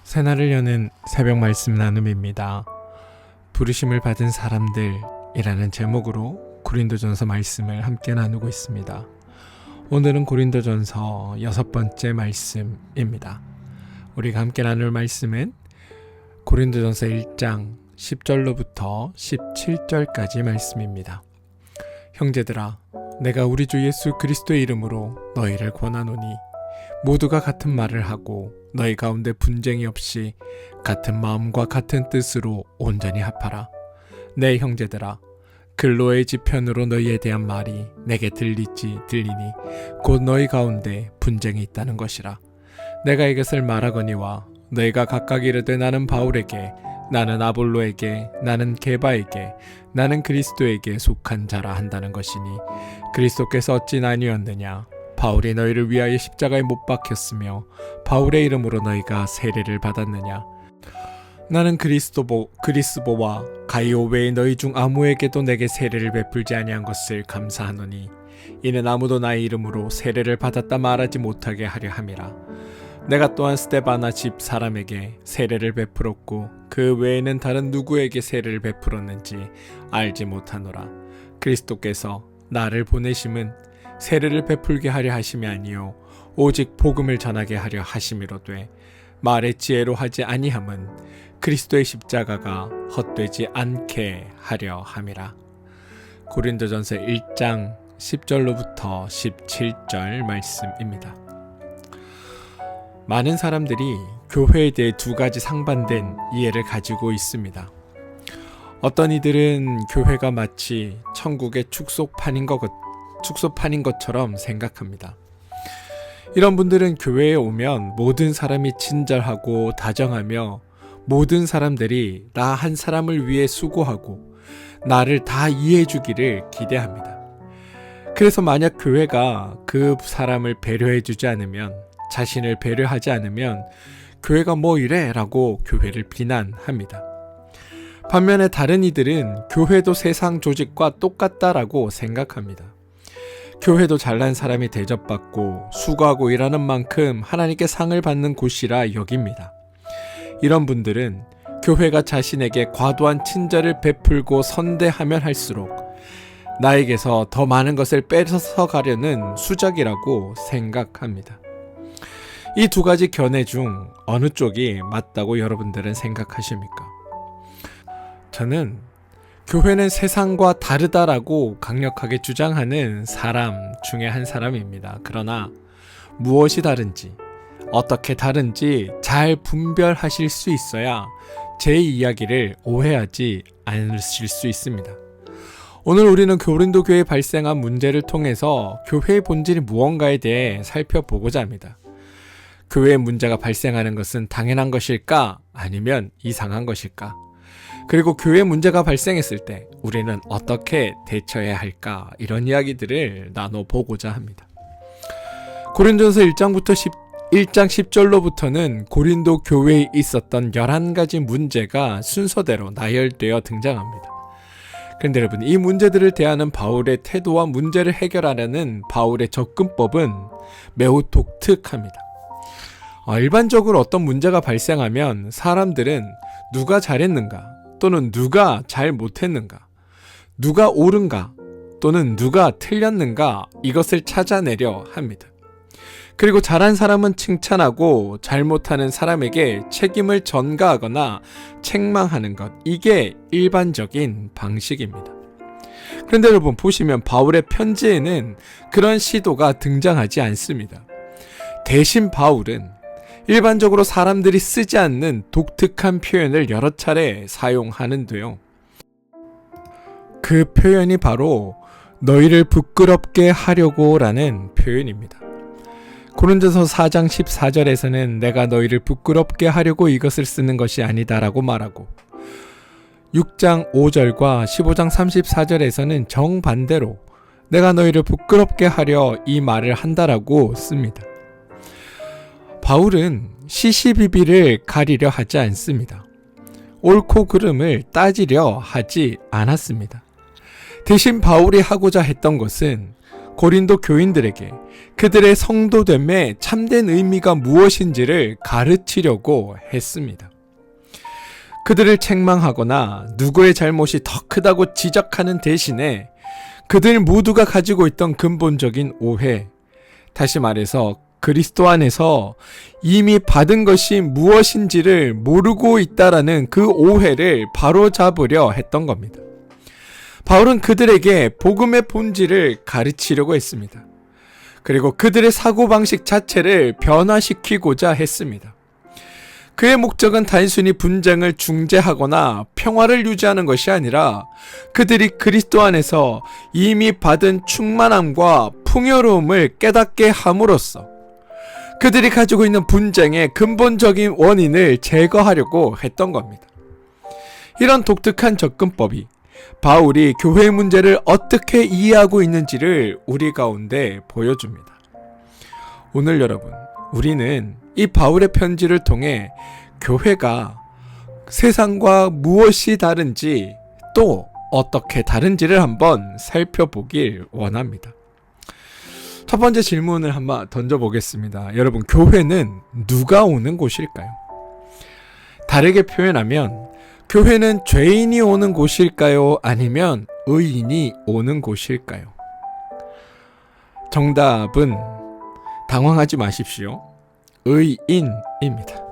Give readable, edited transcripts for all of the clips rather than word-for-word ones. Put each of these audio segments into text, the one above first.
새날을 여는 새벽 말씀 나눔입니다. 부르심을 받은 사람들이라는 제목으로 고린도전서 말씀을 함께 나누고 있습니다. 오늘은 고린도전서 6번째 말씀입니다. 우리가 함께 나눌 말씀은 고린도전서 1장 10절로부터 17절까지 말씀입니다. 형제들아, 내가 우리 주 예수 그리스도의 이름으로 너희를 권하노니 모두가 같은 말을 하고 너희 가운데 분쟁이 없이 같은 마음과 같은 뜻으로 온전히 합하라. 내 형제들아, 글로의 지편으로 너희에 대한 말이 내게 들리니 곧 너희 가운데 분쟁이 있다는 것이라. 내가 이것을 말하거니와 너희가 각각 이르되 나는 바울에게, 나는 아볼로에게, 나는 게바에게, 나는 그리스도에게 속한 자라 한다는 것이니 그리스도께서 어찌 나뉘었느냐? 바울이 너희를 위하여 십자가에 못 박혔으며 바울의 이름으로 너희가 세례를 받았느냐? 나는 그리스보와 가이오 외에 너희 중 아무에게도 내게 세례를 베풀지 아니한 것을 감사하노니 이는 아무도 나의 이름으로 세례를 받았다 말하지 못하게 하려 함이라. 내가 또한 스데바나 집 사람에게 세례를 베풀었고 그 외에는 다른 누구에게 세례를 베풀었는지 알지 못하노라. 그리스도께서 나를 보내심은 세례를 베풀게 하려 하심이 아니요 오직 복음을 전하게 하려 하심이로되 말의 지혜로 하지 아니함은 그리스도의 십자가가 헛되지 않게 하려 함이라. 고린도전서 1장 10절로부터 17절 말씀입니다. 많은 사람들이 교회에 대해 두 가지 상반된 이해를 가지고 있습니다. 어떤 이들은 교회가 마치 천국의 축소판인 것처럼 생각합니다. 이런 분들은 교회에 오면 모든 사람이 친절하고 다정하며 모든 사람들이 나 한 사람을 위해 수고하고 나를 다 이해해 주기를 기대합니다. 그래서 만약 교회가 그 사람을 배려해 주지 않으면, 자신을 배려하지 않으면 교회가 뭐 이래? 라고 교회를 비난합니다. 반면에 다른 이들은 교회도 세상 조직과 똑같다라고 생각합니다. 교회도 잘난 사람이 대접받고 수고하고 일하는 만큼 하나님께 상을 받는 곳이라 여깁니다. 이런 분들은 교회가 자신에게 과도한 친절을 베풀고 선대하면 할수록 나에게서 더 많은 것을 뺏어가려는 수작이라고 생각합니다. 이 두 가지 견해 중 어느 쪽이 맞다고 여러분들은 생각하십니까? 저는 교회는 세상과 다르다라고 강력하게 주장하는 사람 중에 한 사람입니다. 그러나 무엇이 다른지, 어떻게 다른지 잘 분별하실 수 있어야 제 이야기를 오해하지 않으실 수 있습니다. 오늘 우리는 고린도 교회에 발생한 문제를 통해서 교회의 본질이 무언가에 대해 살펴보고자 합니다. 교회에 문제가 발생하는 것은 당연한 것일까? 아니면 이상한 것일까? 그리고 교회 문제가 발생했을 때 우리는 어떻게 대처해야 할까? 이런 이야기들을 나눠보고자 합니다. 고린도전서 1장 10절로부터는 고린도 교회에 있었던 11가지 문제가 순서대로 나열되어 등장합니다. 그런데 여러분, 이 문제들을 대하는 바울의 태도와 문제를 해결하려는 바울의 접근법은 매우 독특합니다. 일반적으로 어떤 문제가 발생하면 사람들은 누가 잘했는가 또는 누가 잘 못했는가, 누가 옳은가 또는 누가 틀렸는가, 이것을 찾아내려 합니다. 그리고 잘한 사람은 칭찬하고 잘못하는 사람에게 책임을 전가하거나 책망하는 것, 이게 일반적인 방식입니다. 그런데 여러분 보시면 바울의 편지에는 그런 시도가 등장하지 않습니다. 대신 바울은 일반적으로 사람들이 쓰지 않는 독특한 표현을 여러 차례 사용하는데요. 그 표현이 바로 너희를 부끄럽게 하려고 라는 표현입니다. 고린도서 4장 14절에서는 내가 너희를 부끄럽게 하려고 이것을 쓰는 것이 아니다 라고 말하고, 6장 5절과 15장 34절에서는 정반대로 내가 너희를 부끄럽게 하려 이 말을 한다라고 씁니다. 바울은 시시비비를 가리려 하지 않습니다. 옳고 그름을 따지려 하지 않았습니다. 대신 바울이 하고자 했던 것은 고린도 교인들에게 그들의 성도됨의 참된 의미가 무엇인지를 가르치려고 했습니다. 그들을 책망하거나 누구의 잘못이 더 크다고 지적하는 대신에 그들 모두가 가지고 있던 근본적인 오해, 다시 말해서 그리스도 안에서 이미 받은 것이 무엇인지를 모르고 있다라는 그 오해를 바로잡으려 했던 겁니다. 바울은 그들에게 복음의 본질을 가르치려고 했습니다. 그리고 그들의 사고방식 자체를 변화시키고자 했습니다. 그의 목적은 단순히 분쟁을 중재하거나 평화를 유지하는 것이 아니라 그들이 그리스도 안에서 이미 받은 충만함과 풍요로움을 깨닫게 함으로써 그들이 가지고 있는 분쟁의 근본적인 원인을 제거하려고 했던 겁니다. 이런 독특한 접근법이 바울이 교회의 문제를 어떻게 이해하고 있는지를 우리 가운데 보여줍니다. 오늘 여러분, 우리는 이 바울의 편지를 통해 교회가 세상과 무엇이 다른지 또 어떻게 다른지를 한번 살펴보길 원합니다. 첫 번째 질문을 한번 던져보겠습니다. 여러분, 교회는 누가 오는 곳일까요? 다르게 표현하면 교회는 죄인이 오는 곳일까요? 아니면 의인이 오는 곳일까요? 정답은 당황하지 마십시오. 의인입니다.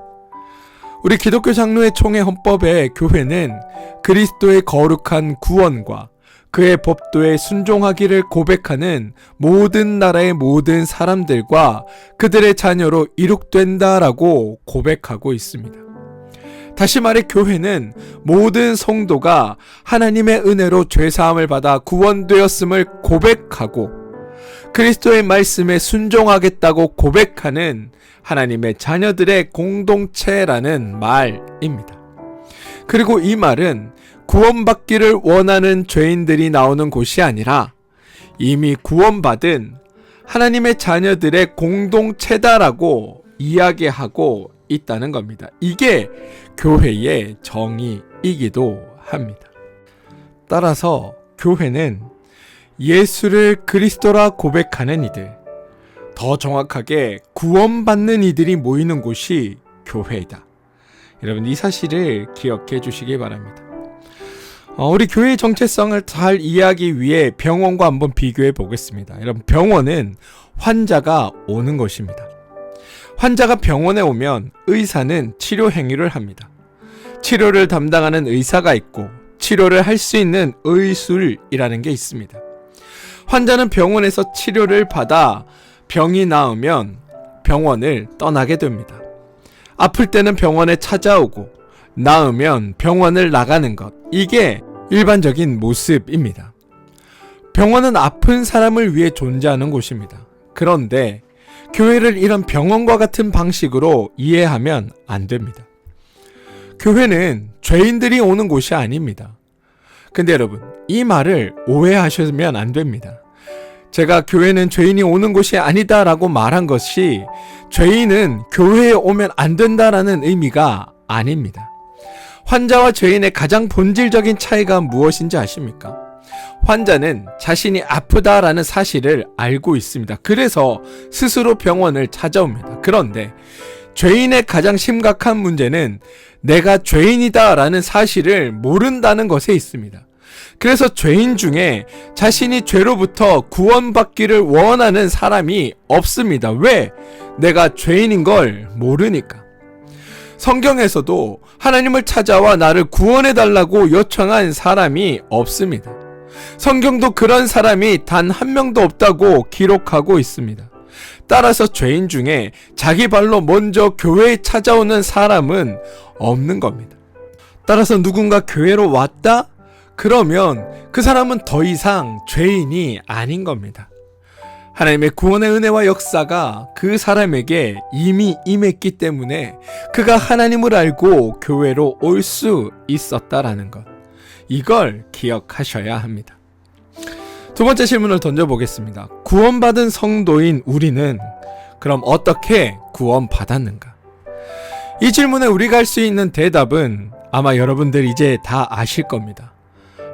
우리 기독교 장로회 총회 헌법에 교회는 그리스도의 거룩한 구원과 그의 법도에 순종하기를 고백하는 모든 나라의 모든 사람들과 그들의 자녀로 이룩된다라고 고백하고 있습니다. 다시 말해 교회는 모든 성도가 하나님의 은혜로 죄사함을 받아 구원되었음을 고백하고 그리스도의 말씀에 순종하겠다고 고백하는 하나님의 자녀들의 공동체라는 말입니다. 그리고 이 말은 구원받기를 원하는 죄인들이 나오는 곳이 아니라 이미 구원받은 하나님의 자녀들의 공동체다라고 이야기하고 있다는 겁니다. 이게 교회의 정의이기도 합니다. 따라서 교회는 예수를 그리스도라 고백하는 이들, 더 정확하게 구원받는 이들이 모이는 곳이 교회이다. 여러분, 이 사실을 기억해 주시기 바랍니다. 우리 교회의 정체성을 잘 이해하기 위해 병원과 한번 비교해 보겠습니다. 여러분, 병원은 환자가 오는 곳입니다. 환자가 병원에 오면 의사는 치료 행위를 합니다. 치료를 담당하는 의사가 있고 치료를 할 수 있는 의술이라는 게 있습니다. 환자는 병원에서 치료를 받아 병이 나으면 병원을 떠나게 됩니다. 아플 때는 병원에 찾아오고 나으면 병원을 나가는 것, 이게 일반적인 모습입니다. 병원은 아픈 사람을 위해 존재하는 곳입니다. 그런데 교회를 이런 병원과 같은 방식으로 이해하면 안 됩니다. 교회는 죄인들이 오는 곳이 아닙니다. 근데 여러분, 이 말을 오해하시면 안 됩니다. 제가 교회는 죄인이 오는 곳이 아니다라고 말한 것이 죄인은 교회에 오면 안 된다라는 의미가 아닙니다. 환자와 죄인의 가장 본질적인 차이가 무엇인지 아십니까? 환자는 자신이 아프다라는 사실을 알고 있습니다. 그래서 스스로 병원을 찾아옵니다. 그런데 죄인의 가장 심각한 문제는 내가 죄인이다라는 사실을 모른다는 것에 있습니다. 그래서 죄인 중에 자신이 죄로부터 구원받기를 원하는 사람이 없습니다. 왜? 내가 죄인인 걸 모르니까. 성경에서도 하나님을 찾아와 나를 구원해달라고 요청한 사람이 없습니다. 성경도 그런 사람이 단 한 명도 없다고 기록하고 있습니다. 따라서 죄인 중에 자기 발로 먼저 교회에 찾아오는 사람은 없는 겁니다. 따라서 누군가 교회로 왔다? 그러면 그 사람은 더 이상 죄인이 아닌 겁니다. 하나님의 구원의 은혜와 역사가 그 사람에게 이미 임했기 때문에 그가 하나님을 알고 교회로 올 수 있었다라는 것, 이걸 기억하셔야 합니다. 두 번째 질문을 던져보겠습니다. 구원받은 성도인 우리는 그럼 어떻게 구원받았는가? 이 질문에 우리가 할 수 있는 대답은 아마 여러분들 이제 다 아실 겁니다.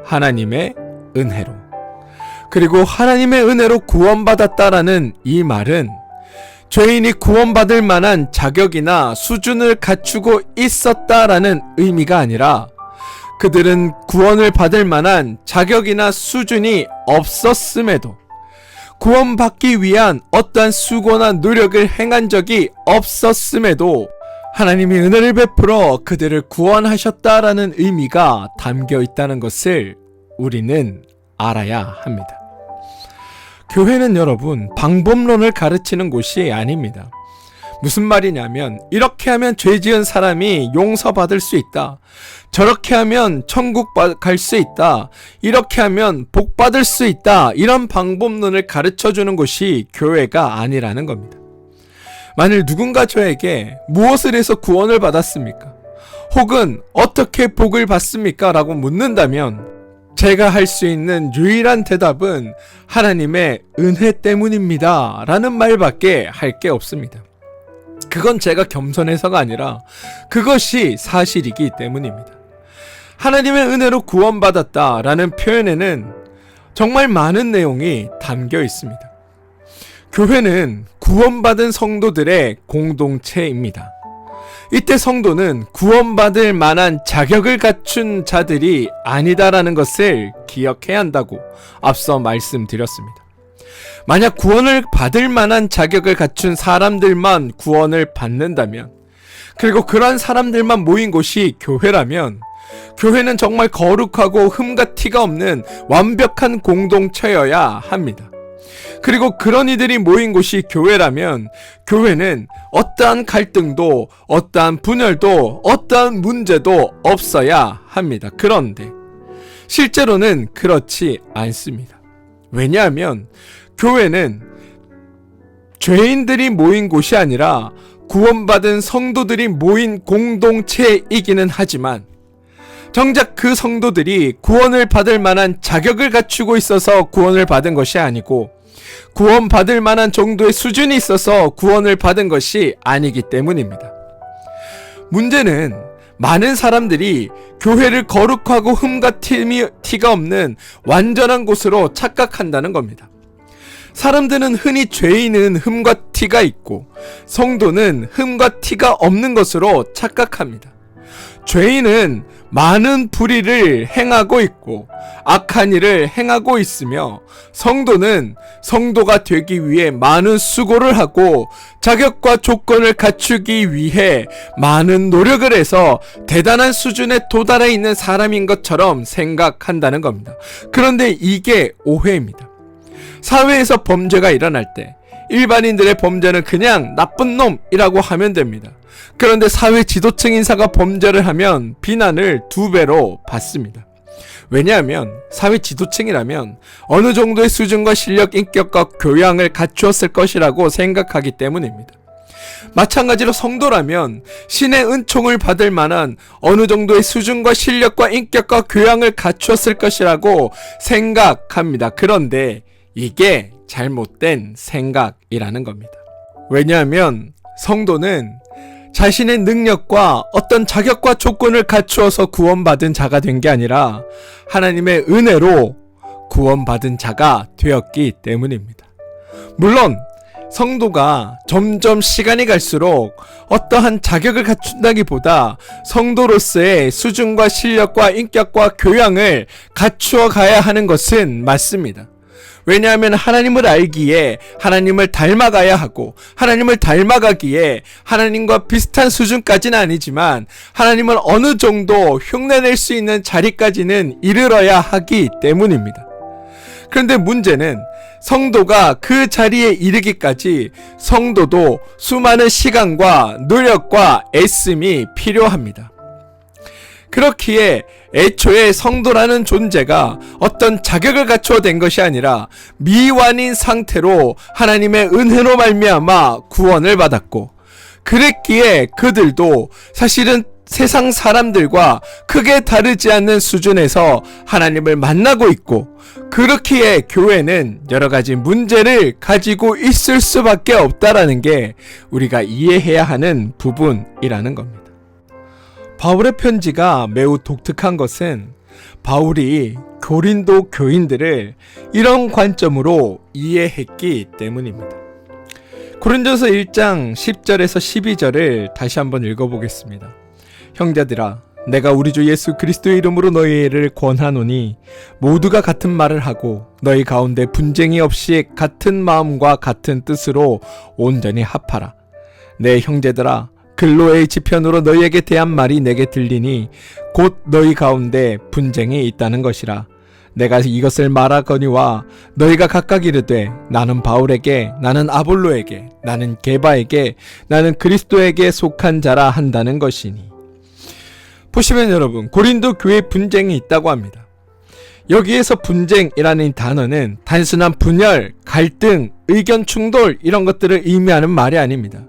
하나님의 은혜로. 그리고 하나님의 은혜로 구원받았다라는 이 말은 죄인이 구원받을 만한 자격이나 수준을 갖추고 있었다라는 의미가 아니라 그들은 구원을 받을 만한 자격이나 수준이 없었음에도 구원받기 위한 어떠한 수고나 노력을 행한 적이 없었음에도 하나님이 은혜를 베풀어 그들을 구원하셨다라는 의미가 담겨 있다는 것을 우리는 알아야 합니다. 교회는 여러분, 방법론을 가르치는 곳이 아닙니다. 무슨 말이냐면 이렇게 하면 죄 지은 사람이 용서받을 수 있다. 저렇게 하면 천국 갈 수 있다. 이렇게 하면 복 받을 수 있다. 이런 방법론을 가르쳐주는 곳이 교회가 아니라는 겁니다. 만일 누군가 저에게 무엇을 해서 구원을 받았습니까? 혹은 어떻게 복을 받습니까? 라고 묻는다면 제가 할 수 있는 유일한 대답은 하나님의 은혜 때문입니다. 라는 말밖에 할 게 없습니다. 그건 제가 겸손해서가 아니라 그것이 사실이기 때문입니다. 하나님의 은혜로 구원받았다라는 표현에는 정말 많은 내용이 담겨 있습니다. 교회는 구원받은 성도들의 공동체입니다. 이때 성도는 구원받을 만한 자격을 갖춘 자들이 아니다라는 것을 기억해야 한다고 앞서 말씀드렸습니다. 만약 구원을 받을 만한 자격을 갖춘 사람들만 구원을 받는다면, 그리고 그러한 사람들만 모인 곳이 교회라면 교회는 정말 거룩하고 흠과 티가 없는 완벽한 공동체여야 합니다. 그리고 그런 이들이 모인 곳이 교회라면 교회는 어떠한 갈등도, 어떠한 분열도, 어떠한 문제도 없어야 합니다. 그런데 실제로는 그렇지 않습니다. 왜냐하면 교회는 죄인들이 모인 곳이 아니라 구원받은 성도들이 모인 공동체이기는 하지만 정작 그 성도들이 구원을 받을 만한 자격을 갖추고 있어서 구원을 받은 것이 아니고 구원받을 만한 정도의 수준이 있어서 구원을 받은 것이 아니기 때문입니다. 문제는 많은 사람들이 교회를 거룩하고 흠과 티가 없는 완전한 곳으로 착각한다는 겁니다. 사람들은 흔히 죄인은 흠과 티가 있고 성도는 흠과 티가 없는 것으로 착각합니다. 죄인은 많은 불의를 행하고 있고 악한 일을 행하고 있으며 성도는 성도가 되기 위해 많은 수고를 하고 자격과 조건을 갖추기 위해 많은 노력을 해서 대단한 수준에 도달해 있는 사람인 것처럼 생각한다는 겁니다. 그런데 이게 오해입니다. 사회에서 범죄가 일어날 때 일반인들의 범죄는 그냥 나쁜 놈이라고 하면 됩니다. 그런데 사회 지도층 인사가 범죄를 하면 비난을 2배로 받습니다. 왜냐하면 사회 지도층이라면 어느 정도의 수준과 실력, 인격과 교양을 갖추었을 것이라고 생각하기 때문입니다. 마찬가지로 성도라면 신의 은총을 받을 만한 어느 정도의 수준과 실력과 인격과 교양을 갖추었을 것이라고 생각합니다. 그런데 이게 잘못된 생각이라는 겁니다. 왜냐하면 성도는 자신의 능력과 어떤 자격과 조건을 갖추어서 구원받은 자가 된 게 아니라 하나님의 은혜로 구원받은 자가 되었기 때문입니다. 물론 성도가 점점 시간이 갈수록 어떠한 자격을 갖춘다기보다 성도로서의 수준과 실력과 인격과 교양을 갖추어 가야 하는 것은 맞습니다. 왜냐하면 하나님을 알기에 하나님을 닮아가야 하고 하나님을 닮아가기에 하나님과 비슷한 수준까지는 아니지만 하나님을 어느 정도 흉내낼 수 있는 자리까지는 이르러야 하기 때문입니다. 그런데 문제는 성도가 그 자리에 이르기까지 성도도 수많은 시간과 노력과 애씀이 필요합니다. 그렇기에 애초에 성도라는 존재가 어떤 자격을 갖추어 된 것이 아니라 미완인 상태로 하나님의 은혜로 말미암아 구원을 받았고, 그랬기에 그들도 사실은 세상 사람들과 크게 다르지 않는 수준에서 하나님을 만나고 있고, 그렇기에 교회는 여러 가지 문제를 가지고 있을 수밖에 없다라는 게 우리가 이해해야 하는 부분이라는 겁니다. 바울의 편지가 매우 독특한 것은 바울이 고린도 교인들을 이런 관점으로 이해했기 때문입니다. 고린도서 1장 10절에서 12절을 다시 한번 읽어보겠습니다. 형제들아, 내가 우리 주 예수 그리스도의 이름으로 너희를 권하노니 모두가 같은 말을 하고 너희 가운데 분쟁이 없이 같은 마음과 같은 뜻으로 온전히 합하라. 내 형제들아, 글로의 지편으로 너희에게 대한 말이 내게 들리니 곧 너희 가운데 분쟁이 있다는 것이라. 내가 이것을 말하거니와 너희가 각각 이르되 나는 바울에게, 나는 아볼로에게, 나는 게바에게, 나는 그리스도에게 속한 자라 한다는 것이니. 보시면 여러분, 고린도 교회에 분쟁이 있다고 합니다. 여기에서 분쟁이라는 단어는 단순한 분열, 갈등, 의견 충돌 이런 것들을 의미하는 말이 아닙니다.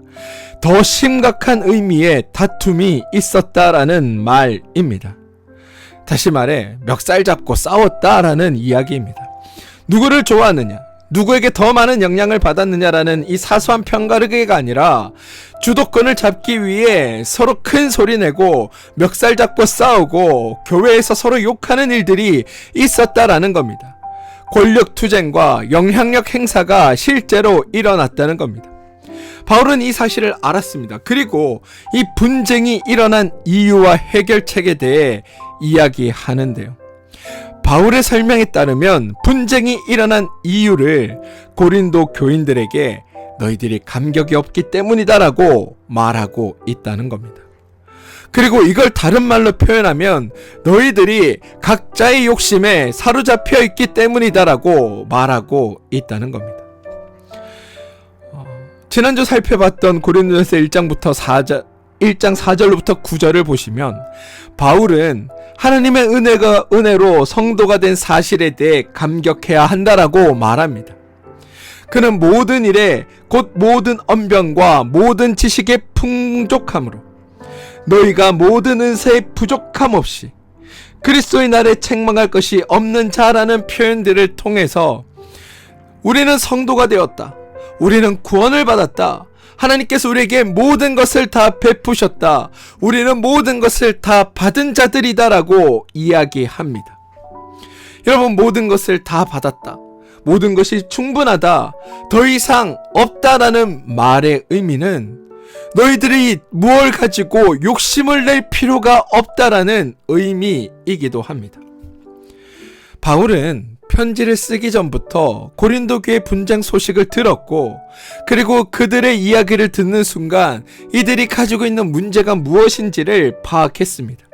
더 심각한 의미의 다툼이 있었다라는 말입니다. 다시 말해 멱살 잡고 싸웠다라는 이야기입니다. 누구를 좋아하느냐, 누구에게 더 많은 영향을 받았느냐라는 이 사소한 편가르기가 아니라 주도권을 잡기 위해 서로 큰 소리 내고 멱살 잡고 싸우고 교회에서 서로 욕하는 일들이 있었다라는 겁니다. 권력 투쟁과 영향력 행사가 실제로 일어났다는 겁니다. 바울은 이 사실을 알았습니다. 그리고 이 분쟁이 일어난 이유와 해결책에 대해 이야기하는데요. 바울의 설명에 따르면 분쟁이 일어난 이유를 고린도 교인들에게 너희들이 감격이 없기 때문이다라고 말하고 있다는 겁니다. 그리고 이걸 다른 말로 표현하면 너희들이 각자의 욕심에 사로잡혀 있기 때문이다라고 말하고 있다는 겁니다. 지난주 살펴봤던 고린도전서 1장 4절부터 9절을 보시면 바울은 하나님의 은혜로 성도가 된 사실에 대해 감격해야 한다라고 말합니다. 그는 모든 일에 곧 모든 언변과 모든 지식의 풍족함으로 너희가 모든 은사의 부족함 없이 그리스도의 날에 책망할 것이 없는 자라는 표현들을 통해서 우리는 성도가 되었다, 우리는 구원을 받았다, 하나님께서 우리에게 모든 것을 다 베푸셨다, 우리는 모든 것을 다 받은 자들이다라고 이야기합니다. 여러분, 모든 것을 다 받았다, 모든 것이 충분하다, 더 이상 없다라는 말의 의미는 너희들이 무엇을 가지고 욕심을 낼 필요가 없다라는 의미이기도 합니다. 바울은 편지를 쓰기 전부터 고린도 교회 분쟁 소식을 들었고, 그리고 그들의 이야기를 듣는 순간 이들이 가지고 있는 문제가 무엇인지를 파악했습니다.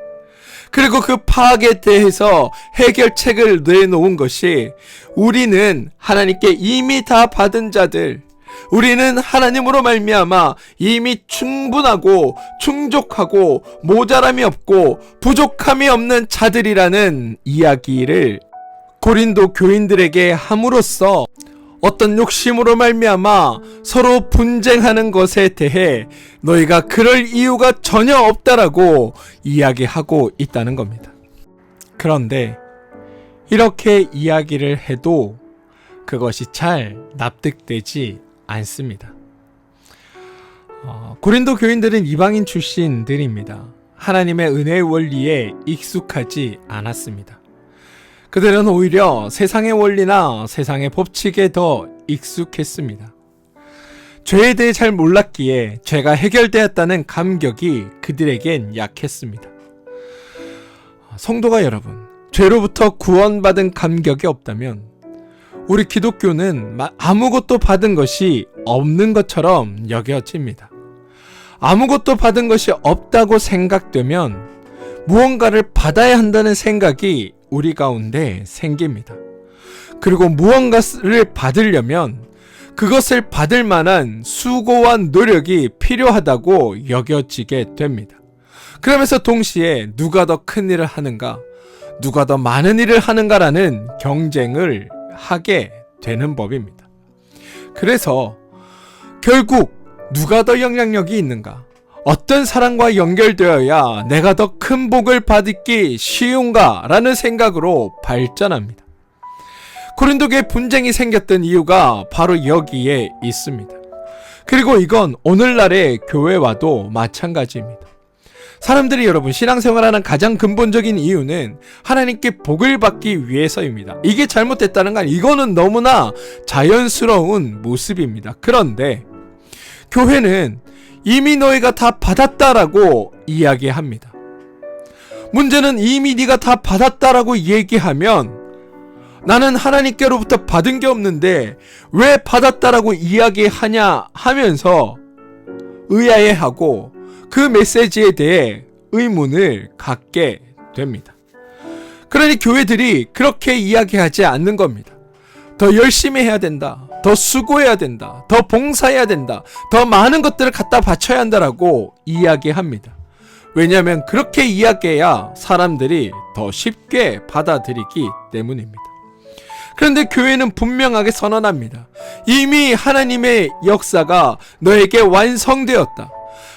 그리고 그 파악에 대해서 해결책을 내놓은 것이 우리는 하나님께 이미 다 받은 자들, 우리는 하나님으로 말미암아 이미 충분하고 충족하고 모자람이 없고 부족함이 없는 자들이라는 이야기를 고린도 교인들에게 함으로써 어떤 욕심으로 말미암아 서로 분쟁하는 것에 대해 너희가 그럴 이유가 전혀 없다라고 이야기하고 있다는 겁니다. 그런데 이렇게 이야기를 해도 그것이 잘 납득되지 않습니다. 고린도 교인들은 이방인 출신들입니다. 하나님의 은혜의 원리에 익숙하지 않았습니다. 그들은 오히려 세상의 원리나 세상의 법칙에 더 익숙했습니다. 죄에 대해 잘 몰랐기에 죄가 해결되었다는 감격이 그들에겐 약했습니다. 성도가 여러분, 죄로부터 구원받은 감격이 없다면 우리 기독교는 아무것도 받은 것이 없는 것처럼 여겨집니다. 아무것도 받은 것이 없다고 생각되면 무언가를 받아야 한다는 생각이 우리 가운데 생깁니다. 그리고 무언가를 받으려면 그것을 받을 만한 수고와 노력이 필요하다고 여겨지게 됩니다. 그러면서 동시에 누가 더 큰 일을 하는가, 누가 더 많은 일을 하는가라는 경쟁을 하게 되는 법입니다. 그래서 결국 누가 더 영향력이 있는가, 어떤 사람과 연결되어야 내가 더 큰 복을 받기 쉬운가 라는 생각으로 발전합니다. 고린도교에 분쟁이 생겼던 이유가 바로 여기에 있습니다. 그리고 이건 오늘날의 교회와도 마찬가지입니다. 사람들이 여러분 신앙생활하는 가장 근본적인 이유는 하나님께 복을 받기 위해서입니다. 이게 잘못됐다는 건 이거는 너무나 자연스러운 모습입니다. 그런데 교회는 이미 너희가 다 받았다라고 이야기합니다. 문제는 이미 네가 다 받았다라고 얘기하면 나는 하나님께로부터 받은 게 없는데 왜 받았다라고 이야기하냐 하면서 의아해하고 그 메시지에 대해 의문을 갖게 됩니다. 그러니 교회들이 그렇게 이야기하지 않는 겁니다. 더 열심히 해야 된다. 더 수고해야 된다. 더 봉사해야 된다. 더 많은 것들을 갖다 바쳐야 한다라고 이야기합니다. 왜냐하면 그렇게 이야기해야 사람들이 더 쉽게 받아들이기 때문입니다. 그런데 교회는 분명하게 선언합니다. 이미 하나님의 역사가 너에게 완성되었다.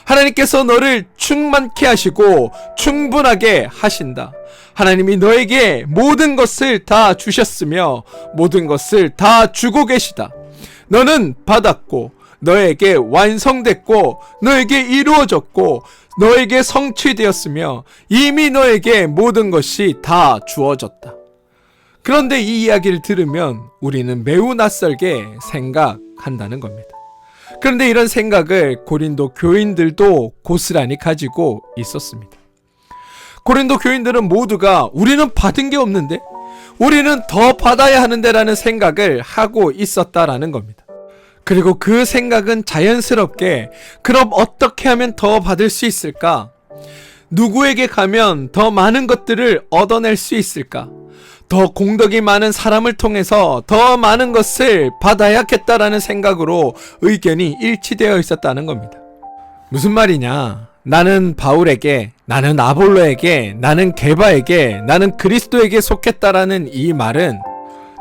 하나님께서 너를 충만케 하시고 충분하게 하신다. 하나님이 너에게 모든 것을 다 주셨으며 모든 것을 다 주고 계시다. 너는 받았고 너에게 완성됐고 너에게 이루어졌고 너에게 성취되었으며 이미 너에게 모든 것이 다 주어졌다. 그런데 이 이야기를 들으면 우리는 매우 낯설게 생각한다는 겁니다. 그런데 이런 생각을 고린도 교인들도 고스란히 가지고 있었습니다. 고린도 교인들은 모두가 우리는 받은 게 없는데 우리는 더 받아야 하는데 라는 생각을 하고 있었다라는 겁니다. 그리고 그 생각은 자연스럽게 그럼 어떻게 하면 더 받을 수 있을까? 누구에게 가면 더 많은 것들을 얻어낼 수 있을까? 더 공덕이 많은 사람을 통해서 더 많은 것을 받아야겠다라는 생각으로 의견이 일치되어 있었다는 겁니다. 무슨 말이냐? 나는 바울에게, 나는 아볼로에게, 나는 게바에게, 나는 그리스도에게 속했다라는 이 말은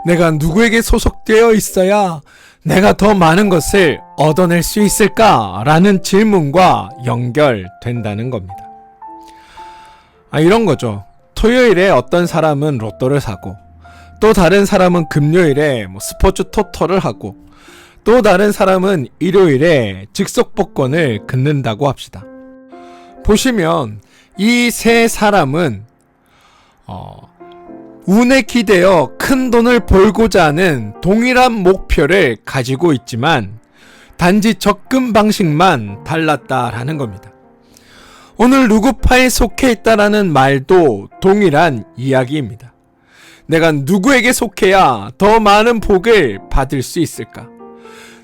내가 누구에게 소속되어 있어야 내가 더 많은 것을 얻어낼 수 있을까라는 질문과 연결된다는 겁니다. 이런 거죠. 토요일에 어떤 사람은 로또를 사고 또 다른 사람은 금요일에 스포츠 토토를 하고 또 다른 사람은 일요일에 즉석 복권을 긋는다고 합시다. 보시면 이 세 사람은 운에 기대어 큰 돈을 벌고자 하는 동일한 목표를 가지고 있지만 단지 접근 방식만 달랐다라는 겁니다. 오늘 누구파에 속해 있다라는 말도 동일한 이야기입니다. 내가 누구에게 속해야 더 많은 복을 받을 수 있을까?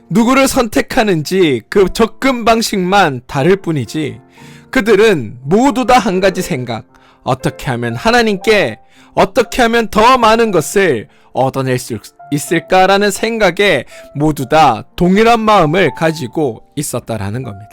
누구를 선택하는지 그 접근 방식만 다를 뿐이지 그들은 모두 다 한 가지 생각, 어떻게 하면 하나님께 어떻게 하면 더 많은 것을 얻어낼 수 있을까라는 생각에 모두 다 동일한 마음을 가지고 있었다라는 겁니다.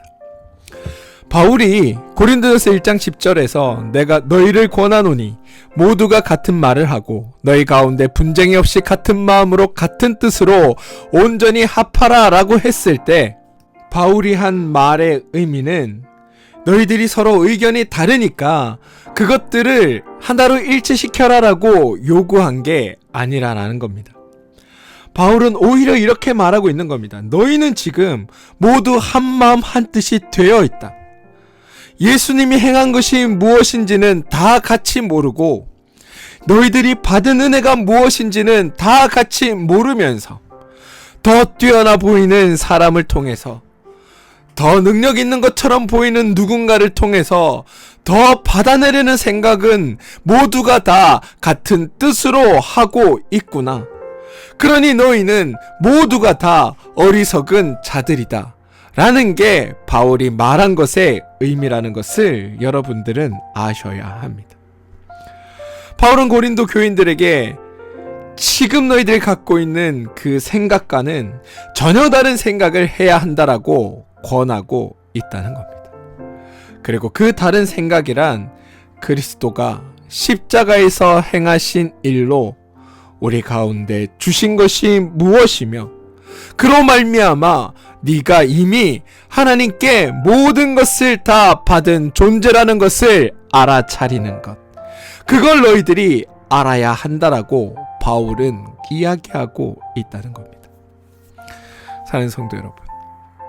바울이 고린도전서 1장 10절에서 내가 너희를 권하노니 모두가 같은 말을 하고 너희 가운데 분쟁이 없이 같은 마음으로 같은 뜻으로 온전히 합하라 라고 했을 때 바울이 한 말의 의미는 너희들이 서로 의견이 다르니까 그것들을 하나로 일치시켜라 라고 요구한 게 아니라는 겁니다. 바울은 오히려 이렇게 말하고 있는 겁니다. 너희는 지금 모두 한 마음 한 뜻이 되어 있다. 예수님이 행한 것이 무엇인지는 다 같이 모르고 너희들이 받은 은혜가 무엇인지는 다 같이 모르면서 더 뛰어나 보이는 사람을 통해서 더 능력 있는 것처럼 보이는 누군가를 통해서 더 받아내려는 생각은 모두가 다 같은 뜻으로 하고 있구나. 그러니 너희는 모두가 다 어리석은 자들이다. 라는 게 바울이 말한 것의 의미라는 것을 여러분들은 아셔야 합니다. 바울은 고린도 교인들에게 지금 너희들이 갖고 있는 그 생각과는 전혀 다른 생각을 해야 한다라고 권하고 있다는 겁니다. 그리고 그 다른 생각이란 그리스도가 십자가에서 행하신 일로 우리 가운데 주신 것이 무엇이며 그로 말미암아 네가 이미 하나님께 모든 것을 다 받은 존재라는 것을 알아차리는 것, 그걸 너희들이 알아야 한다라고 바울은 이야기하고 있다는 겁니다. 사랑하는 성도 여러분,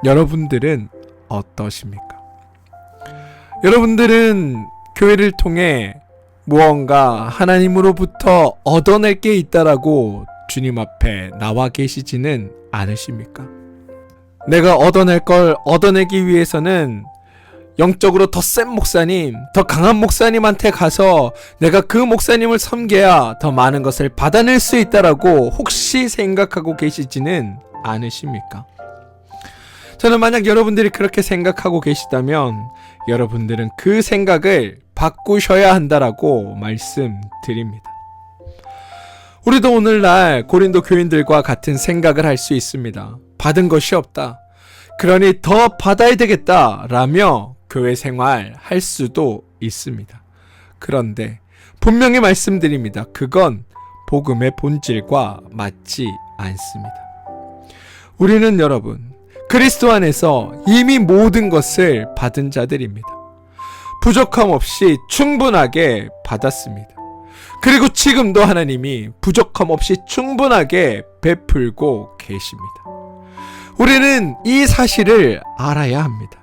여러분들은 어떠십니까? 여러분들은 교회를 통해 무언가 하나님으로부터 얻어낼 게 있다라고 주님 앞에 나와 계시지는 않으십니까? 내가 얻어낼 걸 얻어내기 위해서는 영적으로 더 센 목사님, 더 강한 목사님한테 가서 내가 그 목사님을 섬겨야 더 많은 것을 받아낼 수 있다라고 혹시 생각하고 계시지는 않으십니까? 저는 만약 여러분들이 그렇게 생각하고 계시다면 여러분들은 그 생각을 바꾸셔야 한다라고 말씀드립니다. 우리도 오늘날 고린도 교인들과 같은 생각을 할 수 있습니다. 받은 것이 없다. 그러니 더 받아야 되겠다라며 교회 생활 할 수도 있습니다. 그런데 분명히 말씀드립니다. 그건 복음의 본질과 맞지 않습니다. 우리는 여러분 그리스도 안에서 이미 모든 것을 받은 자들입니다. 부족함 없이 충분하게 받았습니다. 그리고 지금도 하나님이 부족함 없이 충분하게 베풀고 계십니다. 우리는 이 사실을 알아야 합니다.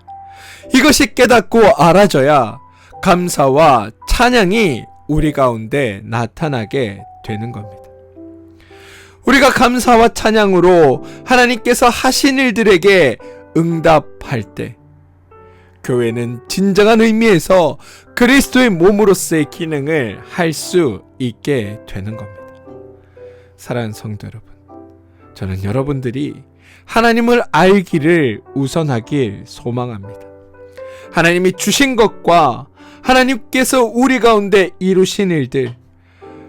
이것이 깨닫고 알아져야 감사와 찬양이 우리 가운데 나타나게 되는 겁니다. 우리가 감사와 찬양으로 하나님께서 하신 일들에게 응답할 때 교회는 진정한 의미에서 그리스도의 몸으로서의 기능을 할 수 있게 되는 겁니다. 사랑하는 성도 여러분, 저는 여러분들이 하나님을 알기를 우선하길 소망합니다. 하나님이 주신 것과 하나님께서 우리 가운데 이루신 일들,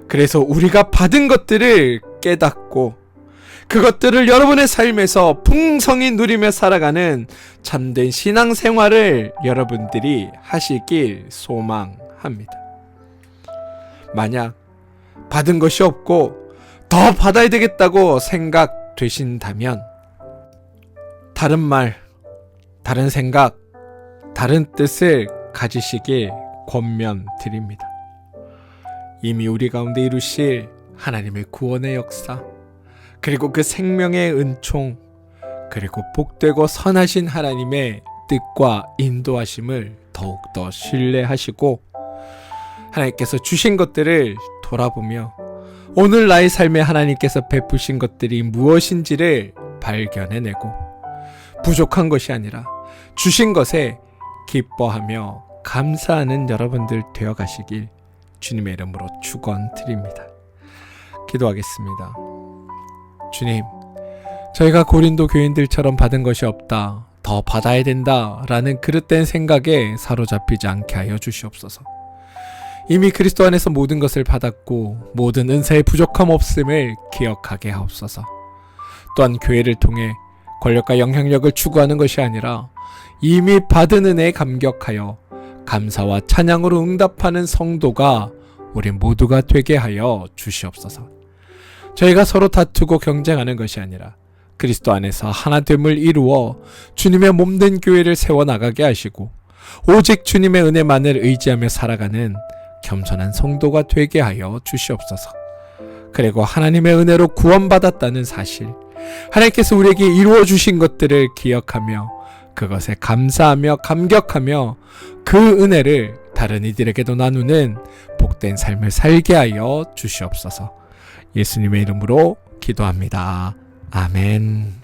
그래서 우리가 받은 것들을 깨닫고 그것들을 여러분의 삶에서 풍성히 누리며 살아가는 참된 신앙생활을 여러분들이 하시길 소망합니다. 만약 받은 것이 없고 더 받아야 되겠다고 생각되신다면 다른 말, 다른 생각, 다른 뜻을 가지시길 권면드립니다. 이미 우리 가운데 이루실 하나님의 구원의 역사, 그리고 그 생명의 은총, 그리고 복되고 선하신 하나님의 뜻과 인도하심을 더욱더 신뢰하시고 하나님께서 주신 것들을 돌아보며 오늘 나의 삶에 하나님께서 베푸신 것들이 무엇인지를 발견해내고 부족한 것이 아니라 주신 것에 기뻐하며 감사하는 여러분들 되어 가시길 주님의 이름으로 축원드립니다. 기도하겠습니다. 주님, 저희가 고린도 교인들처럼 받은 것이 없다, 더 받아야 된다 라는 그릇된 생각에 사로잡히지 않게 하여 주시옵소서. 이미 그리스도 안에서 모든 것을 받았고 모든 은사의 부족함 없음을 기억하게 하옵소서. 또한 교회를 통해 권력과 영향력을 추구하는 것이 아니라 이미 받은 은혜에 감격하여 감사와 찬양으로 응답하는 성도가 우리 모두가 되게 하여 주시옵소서. 저희가 서로 다투고 경쟁하는 것이 아니라 그리스도 안에서 하나됨을 이루어 주님의 몸된 교회를 세워나가게 하시고 오직 주님의 은혜만을 의지하며 살아가는 겸손한 성도가 되게 하여 주시옵소서. 그리고 하나님의 은혜로 구원받았다는 사실, 하나님께서 우리에게 이루어 주신 것들을 기억하며 그것에 감사하며 감격하며 그 은혜를 다른 이들에게도 나누는 복된 삶을 살게 하여 주시옵소서. 예수님의 이름으로 기도합니다. 아멘.